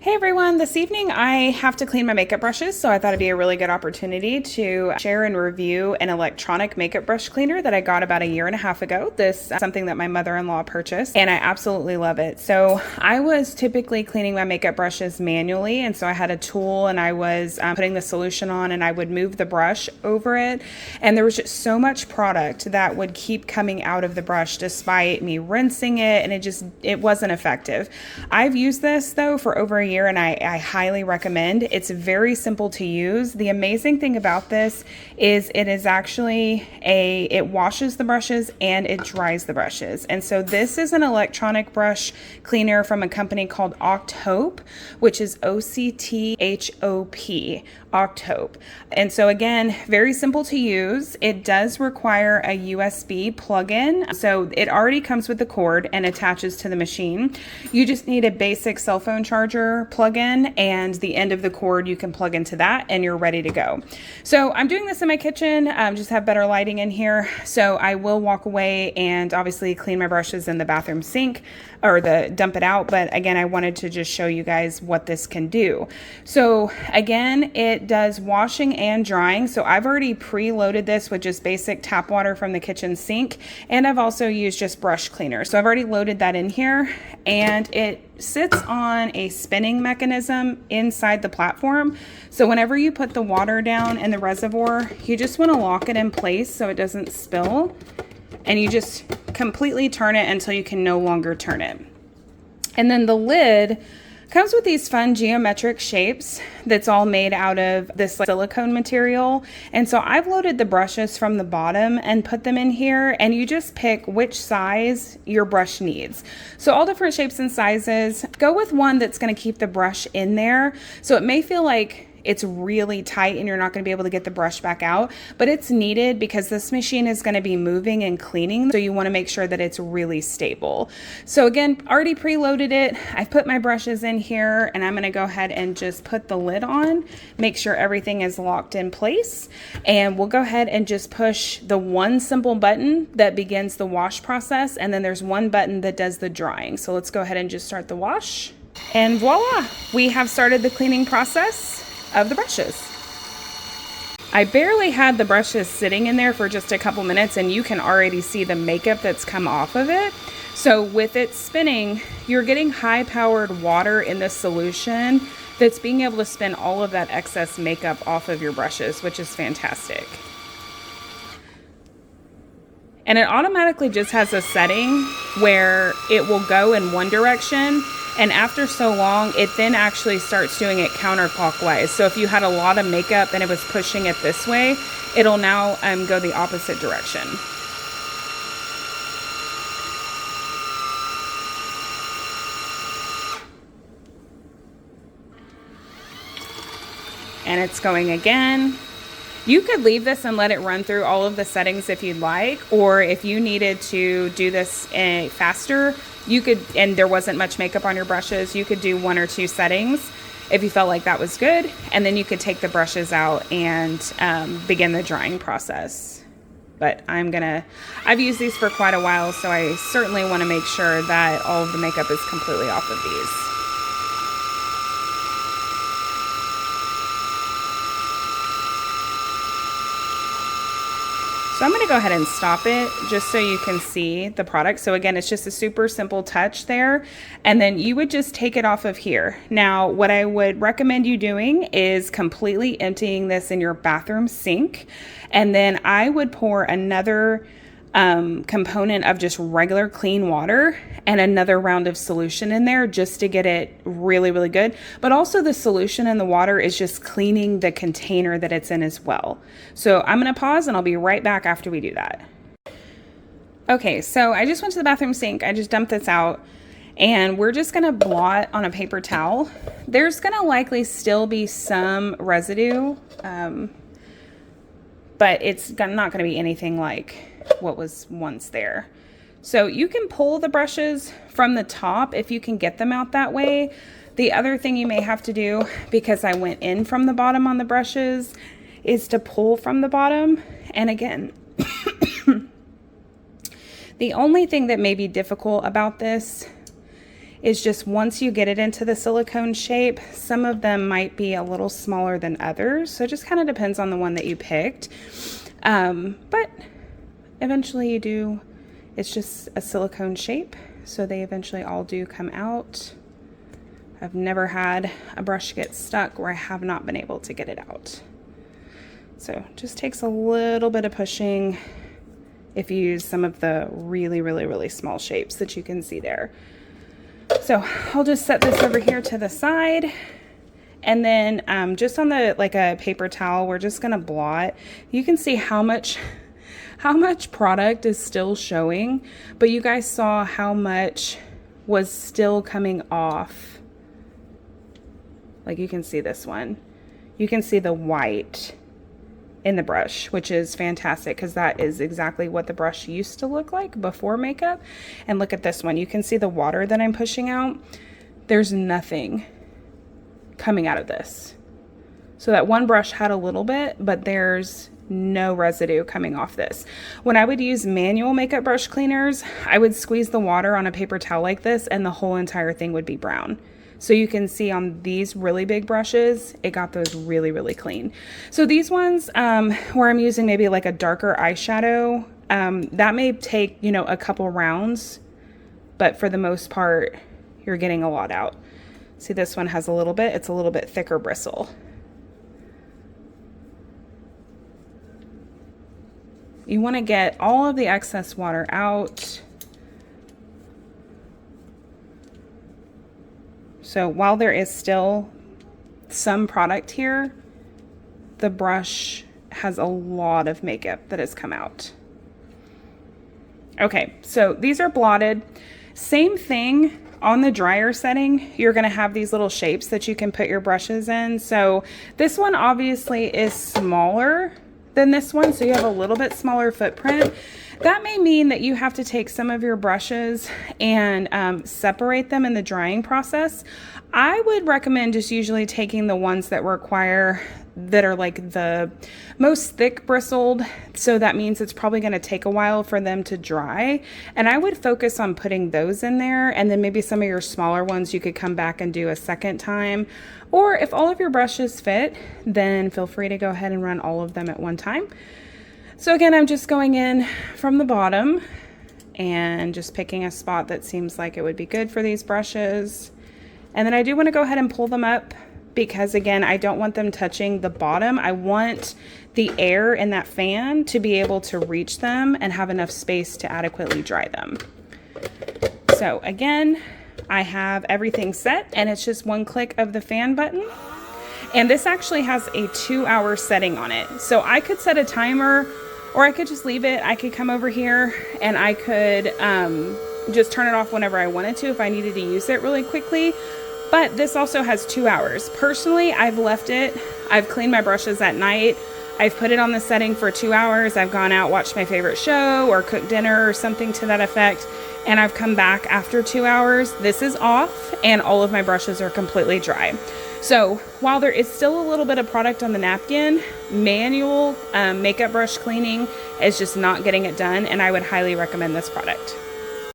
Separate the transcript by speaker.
Speaker 1: Hey everyone, this evening I have to clean my makeup brushes, so I thought it'd be a really good opportunity to share and review an electronic makeup brush cleaner that I got about 1.5 years ago. This is something that my mother-in-law purchased, and I absolutely love it. So I was typically cleaning my makeup brushes manually, and so I had a tool and I was putting the solution on and I would move the brush over it, and there was just so much product that would keep coming out of the brush despite me rinsing it, and it wasn't effective. I've used this though for over a year, and I highly recommend. It's very simple to use. The amazing thing about this is it is actually it washes the brushes and it dries the brushes. And so this is an electronic brush cleaner from a company called OctHope, which is OctHope, OctHope. And so again, very simple to use. It does require a USB plug-in. So it already comes with the cord and attaches to the machine. You just need a basic cell phone charger plug-in, and the end of the cord you can plug into that and you're ready to go. So I'm doing this in my kitchen, just have better lighting in here. So I will walk away and obviously clean my brushes in the bathroom sink or dump it out. But again, I wanted to just show you guys what this can do. So again, it does washing and drying. So I've already preloaded this with just basic tap water from the kitchen sink, and I've also used just brush cleaner. So I've already loaded that in here, and it sits on a spinning mechanism inside the platform. So whenever you put the water down in the reservoir, you just want to lock it in place so it doesn't spill, and you just completely turn it until you can no longer turn it. And then the lid comes with these fun geometric shapes that's all made out of this silicone material. And so I've loaded the brushes from the bottom and put them in here, and you just pick which size your brush needs. So all different shapes and sizes. Go with one that's going to keep the brush in there. So it may feel like it's really tight and you're not going to be able to get the brush back out, but it's needed because this machine is going to be moving and cleaning. So you want to make sure that it's really stable. So again, already preloaded it. I've put my brushes in here, and I'm going to go ahead and just put the lid on, make sure everything is locked in place. And we'll go ahead and just push the one simple button that begins the wash process. And then there's one button that does the drying. So let's go ahead and just start the wash. And voila, we have started the cleaning process of the brushes. I barely had the brushes sitting in there for just a couple minutes, and you can already see the makeup that's come off of it. So with it spinning, you're getting high-powered water in the solution that's being able to spin all of that excess makeup off of your brushes, which is fantastic. And it automatically just has a setting where it will go in one direction, and after so long, it then actually starts doing it counterclockwise. So if you had a lot of makeup and it was pushing it this way, it'll now go the opposite direction. And it's going again. You could leave this and let it run through all of the settings if you'd like, or if you needed to do this faster, you could, and there wasn't much makeup on your brushes, you could do 1 or 2 settings if you felt like that was good, and then you could take the brushes out and begin the drying process. But I've used these for quite a while, so I certainly want to make sure that all of the makeup is completely off of these. So I'm going to go ahead and stop it just so you can see the product. So again, it's just a super simple touch there. And then you would just take it off of here. Now, what I would recommend you doing is completely emptying this in your bathroom sink. And then I would pour another component of just regular clean water and another round of solution in there just to get it really, really good. But also the solution in the water is just cleaning the container that it's in as well. So I'm going to pause and I'll be right back after we do that. Okay, so I just went to the bathroom sink. I just dumped this out, and we're just going to blot on a paper towel. There's going to likely still be some residue, but it's not going to be anything like what was once there. So you can pull the brushes from the top if you can get them out that way. The other thing you may have to do, because I went in from the bottom on the brushes, is to pull from the bottom. And again, the only thing that may be difficult about this is just once you get it into the silicone shape, some of them might be a little smaller than others. So it just kind of depends on the one that you picked. But eventually you do, it's just a silicone shape. So they eventually all do come out. I've never had a brush get stuck where I have not been able to get it out. So it just takes a little bit of pushing if you use some of the really, really, really small shapes that you can see there. So I'll just set this over here to the side. And then just on the, like a paper towel, we're just gonna blot. You can see how much product is still showing, but you guys saw how much was still coming off. Like you can see this one. You can see the white in the brush, which is fantastic because that is exactly what the brush used to look like before makeup. And look at this one. You can see the water that I'm pushing out. There's nothing coming out of this. So that one brush had a little bit, but there's no residue coming off this. When I would use manual makeup brush cleaners, I would squeeze the water on a paper towel like this and the whole entire thing would be brown. So you can see on these really big brushes, it got those really, really clean. So these ones where I'm using maybe like a darker eyeshadow, that may take, you know, a couple rounds, but for the most part, you're getting a lot out. See, this one has a little bit, it's a little bit thicker bristle. You want to get all of the excess water out. So while there is still some product here, the brush has a lot of makeup that has come out. Okay, so these are blotted. Same thing on the dryer setting, you're gonna have these little shapes that you can put your brushes in. So this one obviously is smaller than this one, so you have a little bit smaller footprint. That may mean that you have to take some of your brushes and separate them in the drying process. I would recommend just usually taking the ones that are like the most thick bristled. So that means it's probably going to take a while for them to dry. And I would focus on putting those in there. And then maybe some of your smaller ones you could come back and do a second time. Or if all of your brushes fit, then feel free to go ahead and run all of them at one time. So again, I'm just going in from the bottom and just picking a spot that seems like it would be good for these brushes. And then I do want to go ahead and pull them up because again, I don't want them touching the bottom. I want the air in that fan to be able to reach them and have enough space to adequately dry them. So again, I have everything set and it's just one click of the fan button. And this actually has a 2-hour setting on it. So I could set a timer or I could just leave it. I could come over here and I could just turn it off whenever I wanted to if I needed to use it really quickly. But this also has 2 hours. Personally, I've left it. I've cleaned my brushes at night. I've put it on the setting for 2 hours. I've gone out, watched my favorite show or cooked dinner or something to that effect. And I've come back after 2 hours. This is off and all of my brushes are completely dry. So while there is still a little bit of product on the napkin, manual makeup brush cleaning is just not getting it done. And I would highly recommend this product.